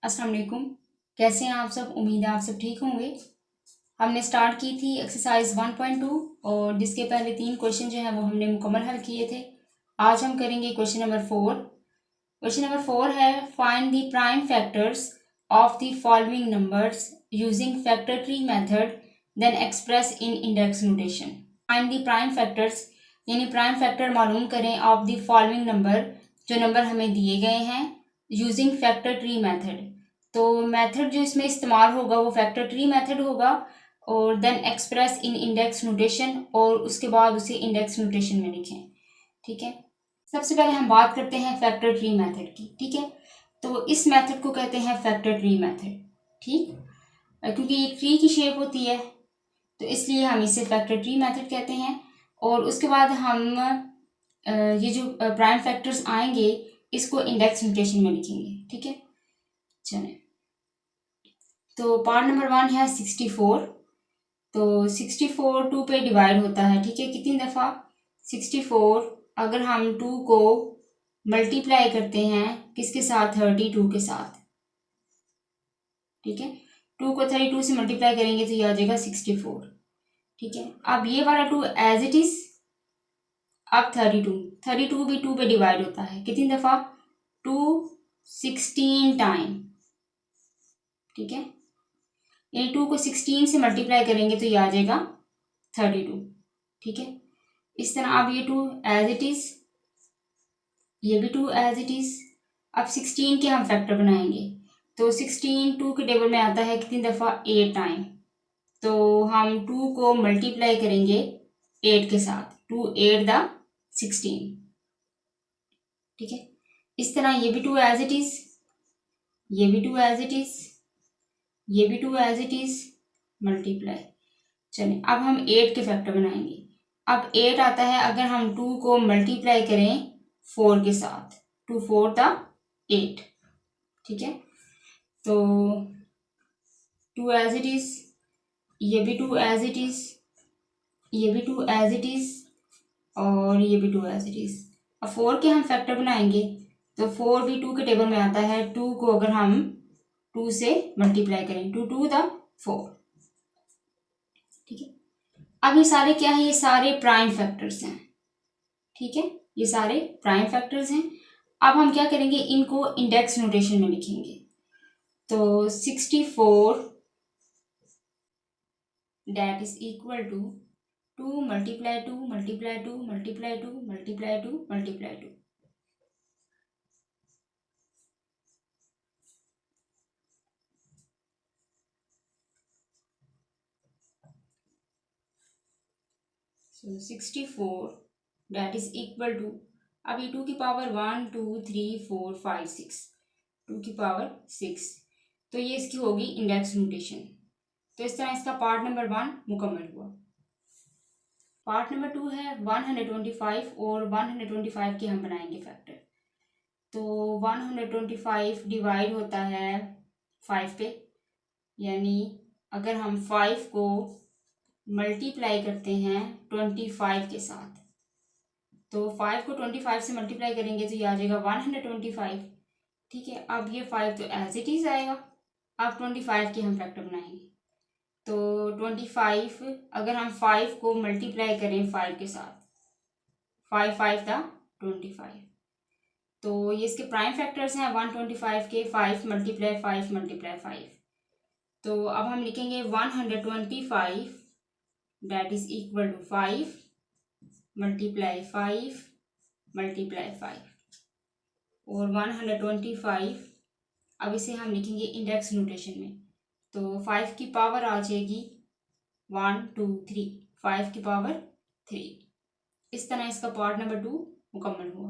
अस्सलाम वालेकुम। कैसे हैं आप सब? उम्मीद है आप सब ठीक होंगे। हमने स्टार्ट की थी एक्सरसाइज 1.2 और जिसके पहले 3 क्वेश्चन जो हैं वो हमने मुकम्मल हल किए थे। आज हम करेंगे क्वेश्चन नंबर 4। क्वेश्चन नंबर 4 है find the prime factors of the following numbers using factor tree method then express in index notation. Find the prime factors यानी प्राइम फैक्टर मालूम करें ऑफ द फॉलोइंग नंबर, जो number हमें दिए गए हैं using factor tree method. तो method जो इसमें इस्तेमाल होगा वो फैक्टर ट्री मेथड होगा और then express in index notation, और उसके बाद उसे इंडेक्स नोटेशन में लिखें। ठीक है, सबसे पहले हम बात करते हैं फैक्टर ट्री मेथड की। ठीक है, तो इस मेथड को कहते हैं फैक्टर ट्री मेथड। ठीक, क्योंकि ये ट्री की शेप होती है तो इसलिए हम इसे फैक्टर ट्री मेथड कहते हैं। और उसके बाद हम ये जो प्राइम फैक्टर्स आएंगे इसको इंडेक्स नोटेशन में लिखेंगे। ठीक है, चलें। तो पार्ट नंबर 1 है 64। तो 64 2 पे डिवाइड होता है। ठीक है, कितनी दफ़ा? 64 अगर हम 2 को मल्टीप्लाई करते हैं किसके साथ? 32 के साथ। ठीक है, 2 को 32 से मल्टीप्लाई करेंगे तो ये आ जाएगा 64। ठीक है, अब ये वाला 2 एज इट इज। अब 32 भी 2 पे डिवाइड होता है। कितनी दफ़ा? 2 16 टाइम। ठीक है, यानी 2 को 16 से मल्टीप्लाई करेंगे तो ये आ जाएगा 32। ठीक है, इस तरह अब ये 2 एज इट इज, ये भी 2 एज इट इज। अब 16 के हम फैक्टर बनाएंगे तो 16 2 के टेबल में आता है कितनी दफ़ा? 8 टाइम। तो हम 2 को मल्टीप्लाई करेंगे 8 के साथ। 2 8 द 16। ठीक है, इस तरह ये भी 2 एज इट इज, ये भी 2 एज इट इज, ये भी 2 एज इट इज, मल्टीप्लाई। चलिए अब हम 8 के फैक्टर बनाएंगे। अब 8 आता है अगर हम 2 को मल्टीप्लाई करें 4 के साथ। 2 4 द 8। ठीक है, तो 2 एज इट इज, ये भी 2 एज इट इज, ये भी 2 एज इट इज, और ये भी 2 एज इट इज। अब 4 के हम फैक्टर बनाएंगे तो 4 भी 2 के टेबल में आता है। 2 को अगर हम 2 से मल्टीप्लाई करें 2 2 द 4। ठीक है, अब ये सारे क्या है? ये सारे प्राइम फैक्टर्स हैं। ठीक है, ये सारे प्राइम फैक्टर्स हैं। अब हम क्या करेंगे? इनको इंडेक्स नोटेशन में लिखेंगे। तो 64 that is equal to 2 multiply 2 multiply 2 multiply 2 multiply 2 multiply 2। So 64 that is equal to, अब ये 2 की पावर 1 2 3 4 5 6, 2 की पावर 6। तो ये इसकी होगी इंडेक्स नोटेशन। तो इस तरह इसका पार्ट नंबर 1 मुकम्मल हुआ। पार्ट नंबर 2 है 125 और 125 के हम बनाएंगे फैक्टर। तो 125 डिवाइड होता है 5 पे, यानी अगर हम 5 को मल्टीप्लाई करते हैं 25 के साथ तो 5 को 25 से मल्टीप्लाई करेंगे तो ये आ जाएगा 125। ठीक है, अब ये 5 तो एज इट इज आएगा। अब 25 के हम फैक्टर बनाएंगे तो 25 अगर हम 5 को मल्टीप्लाई करें 5 के साथ, 5 5 था 25। तो ये इसके प्राइम फैक्टर्स हैं 125 के। 5 मल्टीप्लाई 5 मल्टीप्लाई 5। तो अब हम लिखेंगे 125 that is equal to 5 multiply 5 multiply 5 और 125। अब इसे हम लिखेंगे इंडेक्स नोटेशन में। तो 5 की पावर आ जाएगी 1 2 3, 5 की पावर 3। इस तरह इसका पार्ट नंबर 2 मुकम्मल हुआ।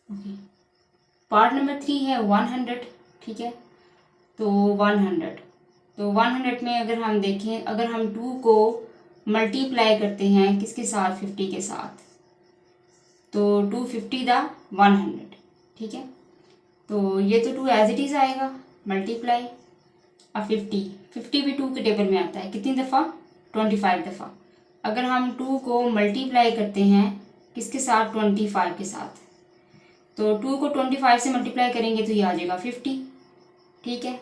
ओके, पार्ट नंबर 3 है 100। ठीक है, तो 100, तो 100 में अगर हम देखें, अगर हम 2 को मल्टीप्लाई करते हैं किसके साथ? 50 के साथ, तो 2 50 द 100। ठीक है, तो ये तो 2 एज इट इज आएगा मल्टीप्लाई। अब 50 भी 2 के टेबल में आता है। कितनी दफ़ा? 25 दफ़ा। अगर हम 2 को मल्टीप्लाई करते हैं किसके साथ? 25 के साथ, तो 2 को 25 से मल्टीप्लाई करेंगे तो ये आ जाएगा 50। ठीक है।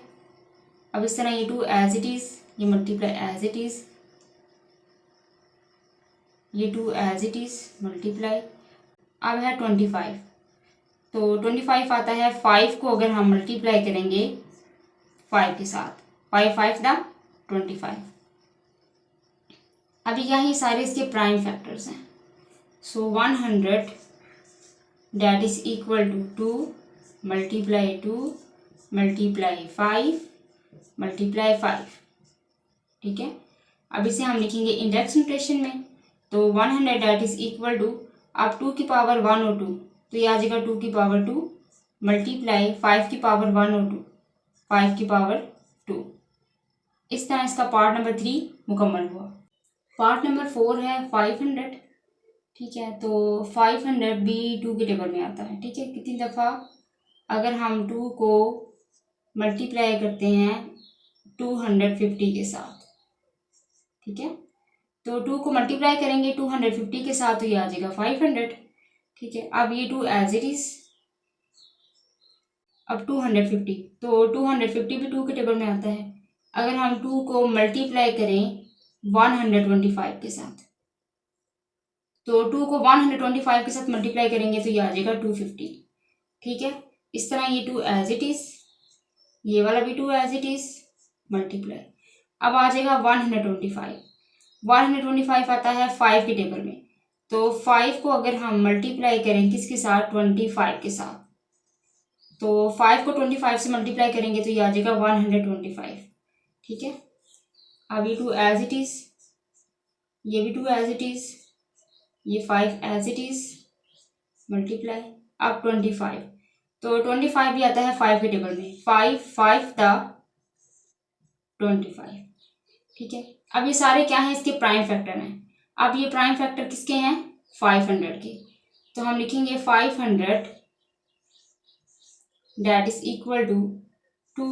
अब इस तरह ये 2 एज इट इज़, ये मल्टीप्लाई एज इट इज़, ये 2 एज इट इज़ मल्टीप्लाई। अब है 25, तो 25 आता है 5 को अगर हम मल्टीप्लाई करेंगे 5 के साथ, 5 5 द 25। अभी क्या है, सारे इसके प्राइम फैक्टर्स हैं। सो 100 that is equal to 2 multiply 2 multiply 5 multiply 5, ठीक है। अब इसे हम लिखेंगे इंडेक्स नोटेशन में, तो 100 that is equal to, अब 2 की पावर 1 और 2, तो ये आ जाएगा 2 की पावर 2 मल्टीप्लाई 5 की पावर 1 और 2, 5 की पावर 2। इस तरह इसका पार्ट नंबर 3 मुकम्मल हुआ। पार्ट नंबर 4 है 500, ठीक है। तो 500 भी 2 के टेबल में आता है, ठीक है। कितनी दफ़ा अगर हम 2 को मल्टीप्लाई करते हैं 250 के साथ, ठीक है। तो 2 को मल्टीप्लाई करेंगे 250 के साथ, तो ये आ जाएगा 500, ठीक है। अब ये 2 एज इट इज़, अब 250, तो 250 भी 2 के टेबल में आता है। अगर हम 2 को मल्टीप्लाई करें 125 के साथ, तो 2 को 125 के साथ मल्टीप्लाई करेंगे तो ये आ जाएगा 250, ठीक है। इस तरह ये 2 एज इट इज़, ये वाला भी 2 एज इट इज़ मल्टीप्लाई। अब आ जाएगा 125, 125 आता है 5 के टेबल में, तो 5 को अगर हम मल्टीप्लाई करें किसके साथ, 25 के साथ, तो 5 को 25 से मल्टीप्लाई करेंगे तो ये आ जाएगा 125, ठीक है। अब ये 2 एज इट इज़, ये भी 2 एज इट इज़, ये 5 एज इट इज़ मल्टीप्लाई। अब 25, तो 25 भी आता है 5 के टेबल में, 5 5 द 25, ठीक है। अब ये सारे क्या हैं, इसके प्राइम फैक्टर हैं। अब ये प्राइम फैक्टर किसके हैं, 500 के, तो हम लिखेंगे 500 that is equal to 2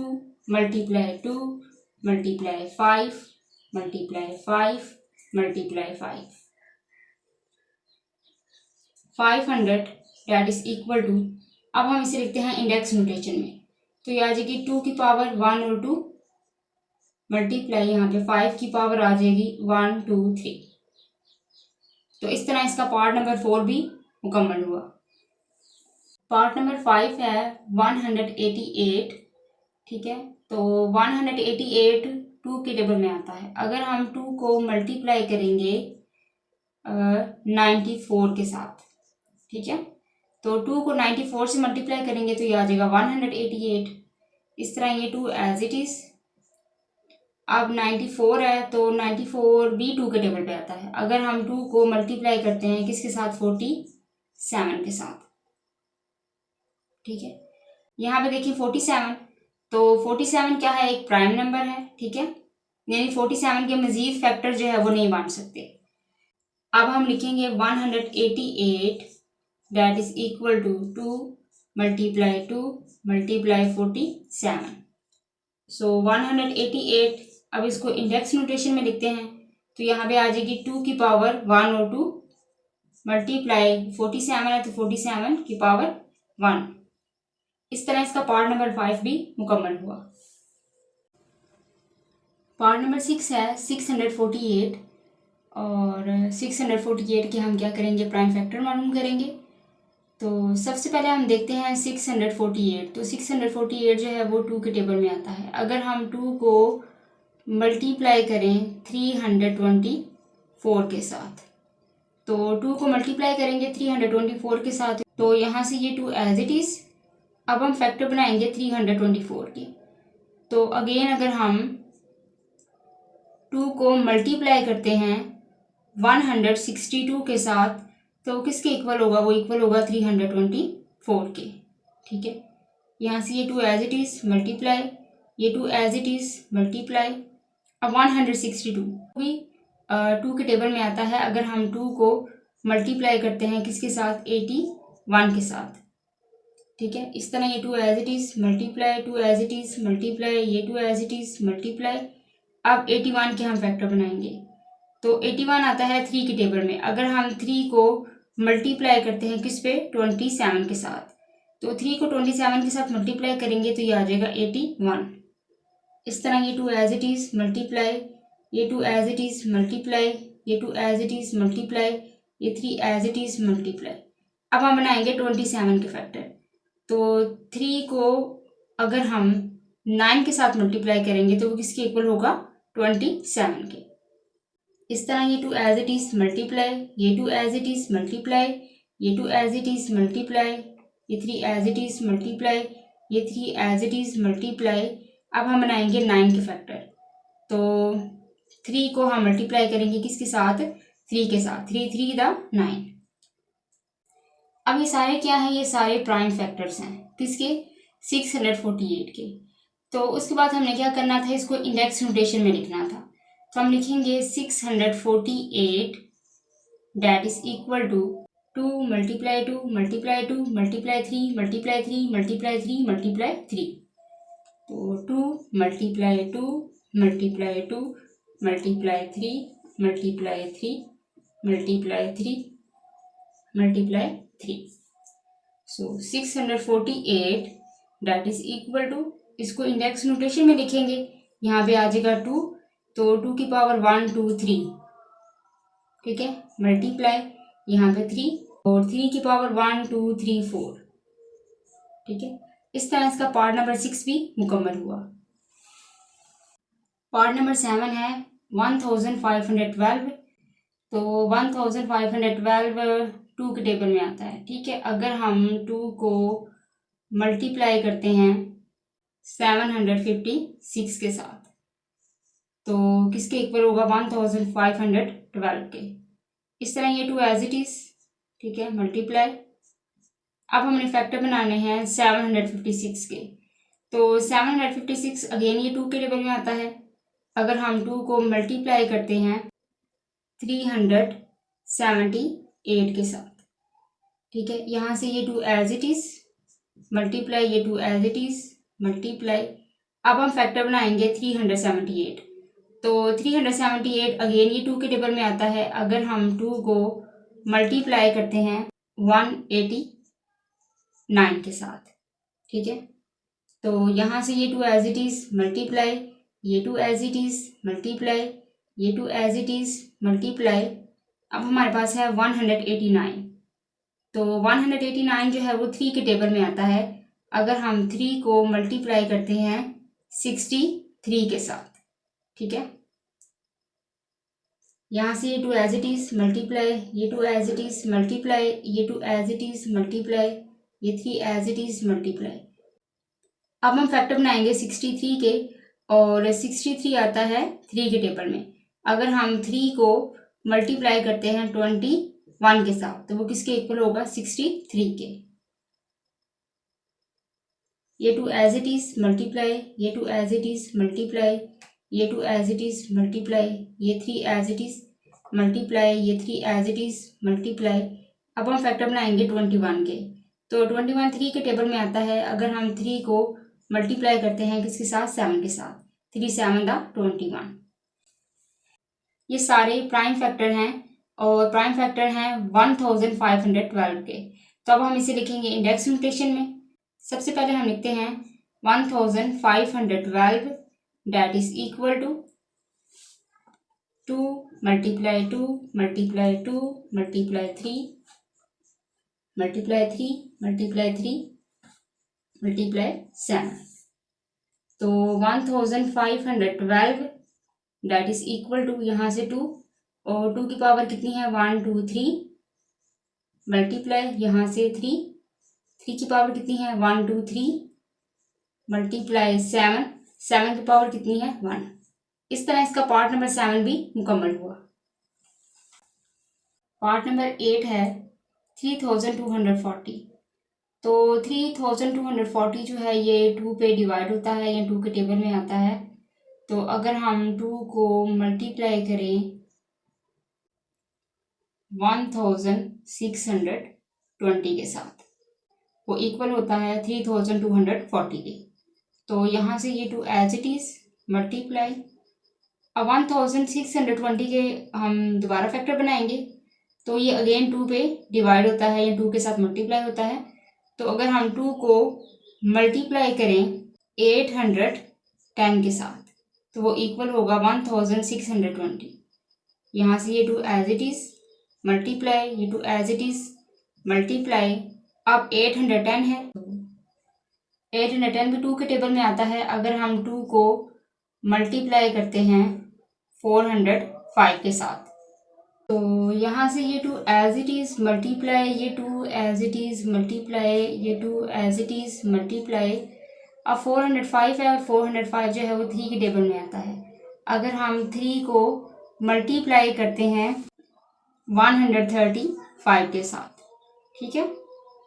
multiply 2 multiply 5 multiply 5 multiply 5, 500 that is equal to, अब हम इसे लिखते हैं इंडेक्स नोटेशन में, तो ये आ जाएगी 2 की पावर 1 और 2 मल्टीप्लाई यहाँ पे 5 की पावर आ जाएगी 1 2 3। तो इस तरह इसका पार्ट नंबर 4 भी मुकम्मल हुआ। पार्ट नंबर 5 है 188, ठीक है। तो 188 2 के टेबल में आता है। अगर हम 2 को मल्टीप्लाई करेंगे 94 के साथ, ठीक है, तो 2 को 94 से मल्टीप्लाई करेंगे तो ये आ जाएगा 188। इस तरह ये 2 एज इट इज़। अब 94 है, तो 94 भी 2 के टेबल पे आता है। अगर हम 2 को मल्टीप्लाई करते हैं किसके साथ, 47 के साथ, ठीक है। यहाँ पे देखिए 47, तो 47 क्या है, एक प्राइम नंबर है, ठीक है, यानी 47 के मजीद फैक्टर जो है वो नहीं बांट सकते। अब हम लिखेंगे 188 that is equal to 2 multiply 2 multiply 47। So 188, अब इसको इंडेक्स नोटेशन में लिखते हैं, तो यहाँ पे आ जाएगी 2 की पावर 1 और 2 मल्टीप्लाई 47 है तो 47 की पावर 1। इस तरह इसका पार्ट नंबर 5 भी मुकम्मल हुआ। पार्ट नंबर 6 है 648, और 648 के हम क्या करेंगे, प्राइम फैक्टर मालूम करेंगे। तो सबसे पहले हम देखते हैं 648, तो 648 जो है वो 2 के टेबल में आता है। अगर हम 2 को मल्टीप्लाई करें 324 के साथ, तो 2 को मल्टीप्लाई करेंगे 324 के साथ, तो यहाँ से ये 2 एज इट इज़। अब हम फैक्टर बनाएंगे 324 के, तो अगेन अगर हम 2 को मल्टीप्लाई करते हैं 162 के साथ, तो किसके इक्वल होगा, वो इक्वल होगा 324 के, ठीक है। यहाँ से ये 2 एज इट इज़ मल्टीप्लाई, ये 2 एज इट इज़ मल्टीप्लाई। अब 162 भी 2 के टेबल में आता है। अगर हम 2 को मल्टीप्लाई करते हैं किसके साथ, 81 के साथ, ठीक है। इस तरह ये 2 as it is multiply, 2 as it is multiply, ये 2 एज इट इज़ मल्टीप्लाई। अब 81 के हम फैक्टर बनाएंगे, तो 81 आता है 3 के टेबल में। अगर हम 3 को मल्टीप्लाई करते हैं किस पे, 27 के साथ, तो 3 को 27 के साथ मल्टीप्लाई करेंगे तो ये आ जाएगा 81। इस तरह ये 2 एज इट इज़ मल्टीप्लाई, ये 2 एज इट इज़ मल्टीप्लाई, ये 2 एज इट इज़ मल्टीप्लाई, ये 3 एज इट इज़ मल्टीप्लाई। अब हम बनाएंगे 27 के फैक्टर। तो 3 को अगर हम 9 के साथ मल्टीप्लाई करेंगे तो वो किसके इक्वल होगा? 27 के। इस तरह ये 2 एज इट इज़ मल्टीप्लाई, ये 2 एज इट इज़ मल्टीप्लाई, ये 2 एज इट इज़ मल्टीप्लाई, ये 3 एज इट इज़ मल्टीप्लाई, ये 3 एज इट इज़ मल्टीप्लाई। अब हम बनाएंगे 9 के फैक्टर। तो 3 को हम मल्टीप्लाई करेंगे किसके साथ? 3 के साथ। 3 3 द 9। अब ये सारे क्या हैं? ये सारे प्राइम फैक्टर्स हैं किसके? 648 के। तो उसके बाद हमने क्या करना था? इसको इंडेक्स नोटेशन में लिखना था। तो हम लिखेंगे 648 that is equal to 2 multiply 2 multiply 2 multiply 3 multiply 3 multiply 3 multiply 3। तो 2 multiply 2 multiply 2 multiply 3 multiply 3 multiply 3 multiply 3। So 648 that is equal to, इसको इंडेक्स नोटेशन में लिखेंगे। यहाँ पे आ जाएगा 2, तो 2 की पावर 1 2 3, ठीक है, मल्टीप्लाई यहाँ पे 3 और 3 की पावर 1 2 3 4, ठीक है। इस तरह इसका पार्ट नंबर 6 भी मुकम्मल हुआ। पार्ट नंबर 7 है 1512। तो 1512 2 के टेबल में आता है, ठीक है। अगर हम 2 को मल्टीप्लाई करते हैं 756 के साथ तो किसके इक्वल होगा? 1512 के। इस तरह ये 2 एज इट इज, ठीक है, मल्टीप्लाई। अब हमने फैक्टर बनाने हैं 756 के। तो 756 अगेन ये 2 के टेबल में आता है। अगर हम 2 को मल्टीप्लाई करते हैं 378 के साथ, ठीक है, यहाँ से ये 2 एज इट इज मल्टीप्लाई, ये 2 एज इट इज मल्टीप्लाई। अब हम फैक्टर बनाएंगे 378। तो 378 अगेन ये 2 के टेबल में आता है। अगर हम 2 को मल्टीप्लाई करते हैं 189 के साथ, ठीक है, तो यहाँ से ये 2 एज इट इज मल्टीप्लाई, ये 2 एज इट इज मल्टीप्लाई, ये 2 एज इट इज मल्टीप्लाई। अब हमारे पास है 189। तो 189 जो है वो 3 के टेबल में आता है। अगर हम 3 को मल्टीप्लाई करते हैं 63 के साथ, ठीक है, यहाँ से ये 2 एज इट इज मल्टीप्लाई, ये 2 एज इट इज मल्टीप्लाई, ये 2 एज इट इज मल्टीप्लाई, ये 3 एज इट इज मल्टीप्लाई। अब हम फैक्टर बनाएंगे 63 के, और 63 आता है 3 के टेबल में। अगर हम 3 को मल्टीप्लाई करते हैं 21 के साथ तो वो किसके इक्वल होगा? 63 के। ये 2 एज इट इज मल्टीप्लाई, ये 2 एज इट इज मल्टीप्लाई, ये 2 एज इट इज मल्टीप्लाई, ये 3 एज इट इज मल्टीप्लाई, ये 3 एज इट इज मल्टीप्लाई। अब हम फैक्टर बनाएंगे 21 के। तो 21 3 के टेबल में आता है। अगर हम 3 को मल्टीप्लाई करते हैं किसके साथ? 7 के साथ। 3 7 दा 21। ये सारे प्राइम फैक्टर हैं और प्राइम फैक्टर हैं 1512 के। तो अब हम इसे लिखेंगे इंडेक्स नोटेशन में। सबसे पहले हम लिखते हैं 1512 that is equal to 2 multiply 2 multiply 2 multiply 3 multiply 3 multiply 3 multiply 7। तो 1512 दैट इज इक्वल टू, यहाँ से 2 और 2 की पावर कितनी है? 1 2 3 मल्टीप्लाई, यहाँ से 3 की पावर कितनी है? 1 2 3 मल्टीप्लाई 7 की पावर कितनी है? 1। इस तरह इसका पार्ट नंबर 7 भी मुकम्मल हुआ। पार्ट नंबर 8 है 3240। तो 3240 जो है ये 2 पे डिवाइड होता है या 2 के टेबल में आता है। तो अगर हम 2 को मल्टीप्लाई करें 1620 के साथ वो इक्वल होता है 3240 के। तो यहाँ से ये 2 एज इट इज मल्टीप्लाई। अब 1620 के हम दोबारा फैक्टर बनाएंगे तो ये अगेन 2 पे डिवाइड होता है या 2 के साथ मल्टीप्लाई होता है। तो अगर हम 2 को मल्टीप्लाई करें 810 के साथ तो वो इक्वल होगा 1620। यहाँ से ये 2 एज इट इज़ मल्टीप्लाई, ये 2 एज इट इज़ मल्टीप्लाई। अब 810 है, 810 भी 2 के टेबल में आता है। अगर हम 2 को मल्टीप्लाई करते हैं 405 के साथ तो यहाँ से ये 2 एज इट इज़ मल्टीप्लाई, ये 2 एज इट इज़ मल्टीप्लाई, ये 2 एज इट इज़ मल्टीप्लाई। अब 405 है और 405 जो है वो 3 के टेबल में आता है। अगर हम 3 को मल्टीप्लाई करते हैं 135 के साथ, ठीक है,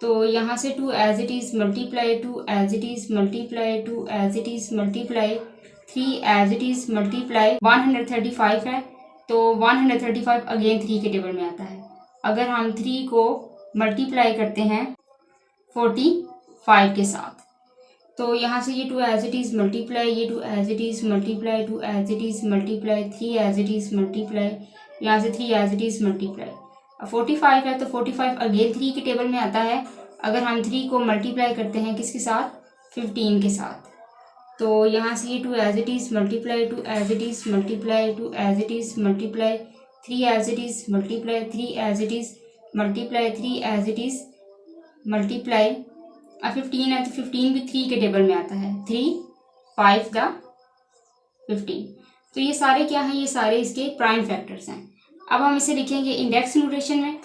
तो यहाँ से 2 as it is multiply, 2 as it is multiply, 2 as it is multiply, 3 as it is multiply, 135 है तो 135 अगेन 3 के टेबल में आता है। अगर हम 3 को मल्टीप्लाई करते हैं 45 के साथ तो यहाँ से ये 2 एज इट इज़ मल्टीप्लाई, ये 2 as it is multiply, 2 as it is multiply, 3 as it is multiply, यहाँ से 3 एज इट इज़ मल्टीप्लाई। अब 45 है तो 45 अगेन 3 के टेबल में आता है। अगर हम 3 को मल्टीप्लाई करते हैं किसके साथ, 15 के साथ, तो यहाँ से ये 2 as it is multiply, 2 as it is multiply, 2 as it is multiply, 3 as it is multiply, 3 as it is multiply, 3 as it is multiply. अब 15 है तो 15 भी 3 के टेबल में आता है, 3 5 द 15। तो ये सारे क्या हैं, ये सारे इसके प्राइम फैक्टर्स हैं। अब हम इसे लिखेंगे इंडेक्स नोटेशन में।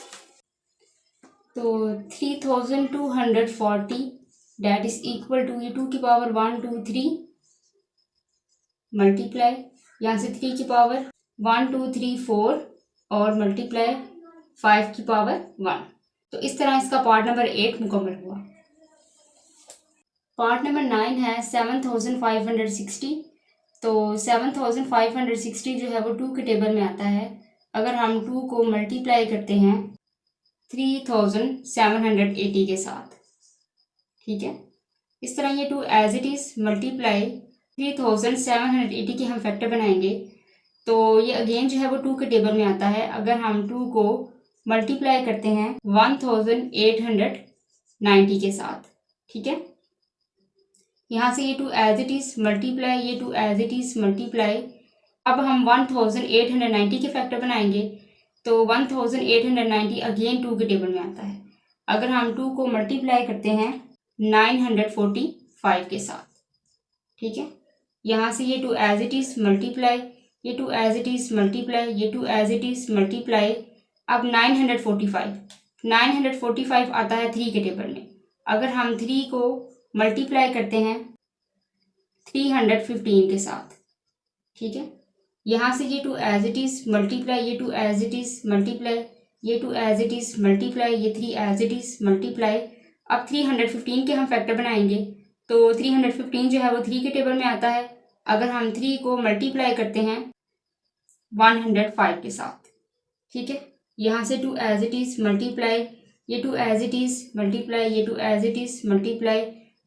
तो 3240 दैट इज इक्वल टू ये 2 की पावर 1 2 3 मल्टीप्लाई, यहाँ से 3 की पावर 1 2 3 4 और मल्टीप्लाई 5 की पावर 1। तो इस तरह इसका पार्ट नंबर 8 मुकम्मल हुआ। पार्ट नंबर 9 है 7560। तो 7560 जो है वो 2 के टेबल में आता है। अगर हम 2 को मल्टीप्लाई करते हैं 3780 के साथ, ठीक है, इस तरह ये 2 एज इट इज़ मल्टीप्लाई 3780 के हम फैक्टर बनाएंगे तो ये अगेन जो है वो 2 के टेबल में आता है। अगर हम 2 को मल्टीप्लाई करते हैं 1890 के साथ, ठीक है, यहाँ से ये 2 एज इट इज़ मल्टीप्लाई, ये 2 एज इट इज़ मल्टीप्लाई। अब हम 1890 के फैक्टर बनाएंगे तो 1890 अगेन 2 के टेबल में आता है। अगर हम 2 को मल्टीप्लाई करते हैं 945 के साथ, ठीक है, यहाँ से ये 2 एज इट इज़ मल्टीप्लाई, ये 2 एज इट इज़ मल्टीप्लाई, ये 2 एज इट इज़ मल्टीप्लाई। अब 945 आता है 3 के टेबल में। अगर हम 3 को मल्टीप्लाई करते हैं 315 के साथ, ठीक है, यहाँ से ये 2 एज इट इज़ मल्टीप्लाई, ये 2 एज इट इज़ मल्टीप्लाई, ये 2 एज इट इज़ मल्टीप्लाई, ये 3 एज इट इज़ मल्टीप्लाई। अब 315 के हम फैक्टर बनाएंगे तो 315 जो है वो 3 के टेबल में आता है। अगर हम 3 को मल्टीप्लाई करते हैं 105 के साथ, ठीक है, यहाँ से 2 एज इट इज़ मल्टीप्लाई, ये 2 एज इट इज़ मल्टीप्लाई, ये 2 एज इट इज़ मल्टीप्लाई,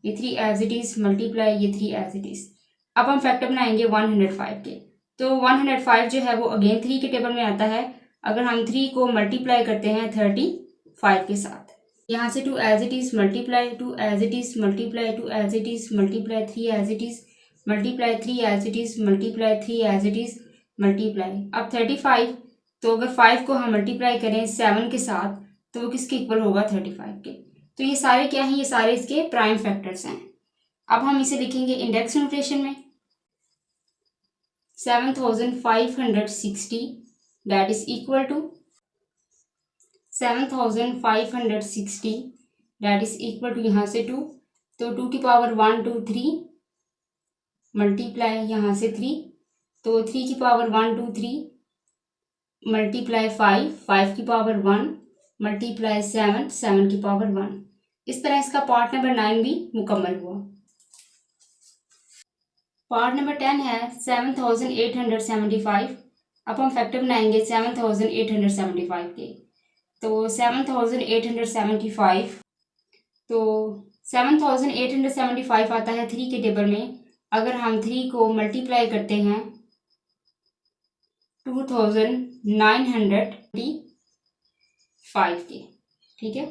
ये 3 एज इट इज़ मल्टीप्लाई, ये 3 एज इट इज़। अब हम फैक्टर बनाएंगे 105 के तो 105 जो है वो अगेन 3 के टेबल में आता है। अगर हम 3 को मल्टीप्लाई करते हैं 35 के साथ, यहाँ से 2 as it is multiply, 2 as it is multiply, 2 as it is multiply, 3 as it is multiply, 3 as it is multiply, 3 as it is multiply. अब 35, तो अगर 5 को हम मल्टीप्लाई करें 7 के साथ तो वो किसके इक्वल होगा, 35 के। तो ये सारे क्या हैं, ये सारे इसके प्राइम फैक्टर्स हैं। अब हम इसे लिखेंगे इंडेक्स नोटेशन में। 7560 that is equal to 7560 that is equal to यहाँ से 2, तो 2 की पावर 1 2 3 मल्टीप्लाई, यहाँ से 3, तो 3 की पावर 1 2 3 मल्टीप्लाई 5 की पावर 1 मल्टीप्लाई 7 की पावर 1। इस तरह इसका पार्ट नंबर 9 भी मुकम्मल हुआ। पार्ट नंबर 10 है 7875। अब हम फैक्टर बनाएंगे 7875 के। तो 7875, तो 7875 आता है 3 के टेबल में। अगर हम 3 को मल्टीप्लाई करते हैं 2905 के, ठीक है,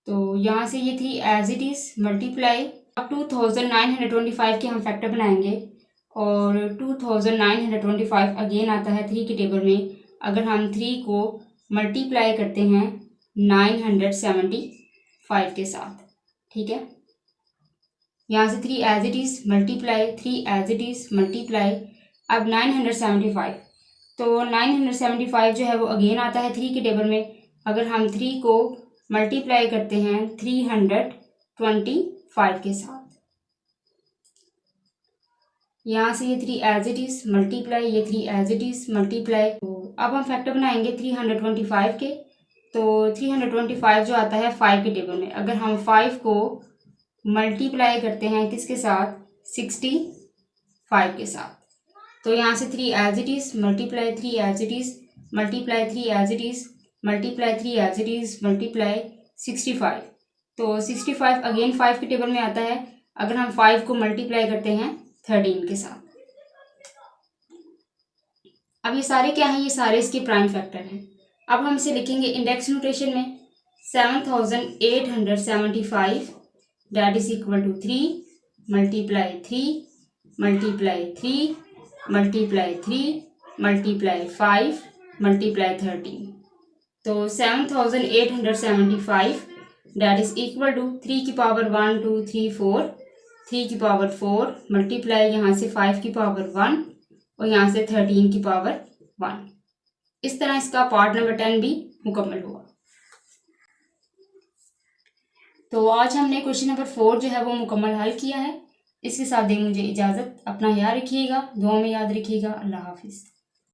तो यहाँ से ये 3 एज इट इज़ मल्टीप्लाई। अब 2925 के हम फैक्टर बनाएंगे और 2925 अगेन आता है 3 के टेबल में। अगर हम 3 को मल्टीप्लाई करते हैं 975 के साथ, ठीक है। यहाँ से 3 as it is multiply, 3 as it is multiply. अब 975, तो 975 जो है वो अगेन आता है 3 के टेबल में। अगर हम 3 को मल्टीप्लाई करते हैं 325 के साथ, यहाँ से ये 3 एज इट इज़ मल्टीप्लाई, ये 3 एज इट इज़ मल्टीप्लाई। तो अब हम फैक्टर बनाएंगे 325 के। तो 325 जो आता है 5 के टेबल में। अगर हम 5 को मल्टीप्लाई करते हैं किसके साथ, 65 के साथ, तो यहाँ से 3 as it is multiply, 3 as it is multiply, 3 as it is multiply, 3 as it is multiply 65। तो 65 अगेन 5 के टेबल में आता है। अगर हम 5 को मल्टीप्लाई करते हैं 13 के साथ। अब ये सारे क्या हैं, ये सारे इसके प्राइम फैक्टर हैं। अब हम इसे लिखेंगे इंडेक्स नोटेशन में 7875 that is equal to 3 multiply 3 multiply 3 multiply 3 multiply 5 multiply 13। तो 7875 दैट इज इक्वल टू 3 की पावर 1 2 3 4, 3 की पावर 4 मल्टीप्लाई यहाँ से 5 की पावर 1 और यहाँ से 13 की पावर 1। इस तरह इसका पार्ट नंबर 10 भी मुकम्मल हुआ। तो आज हमने क्वेश्चन नंबर 4 जो है वो मुकम्मल हल किया है। इसके साथ दे मुझे इजाज़त। अपना ख्याल रखिएगा, दुआ में याद रखिएगा। अल्लाह हाफिज़।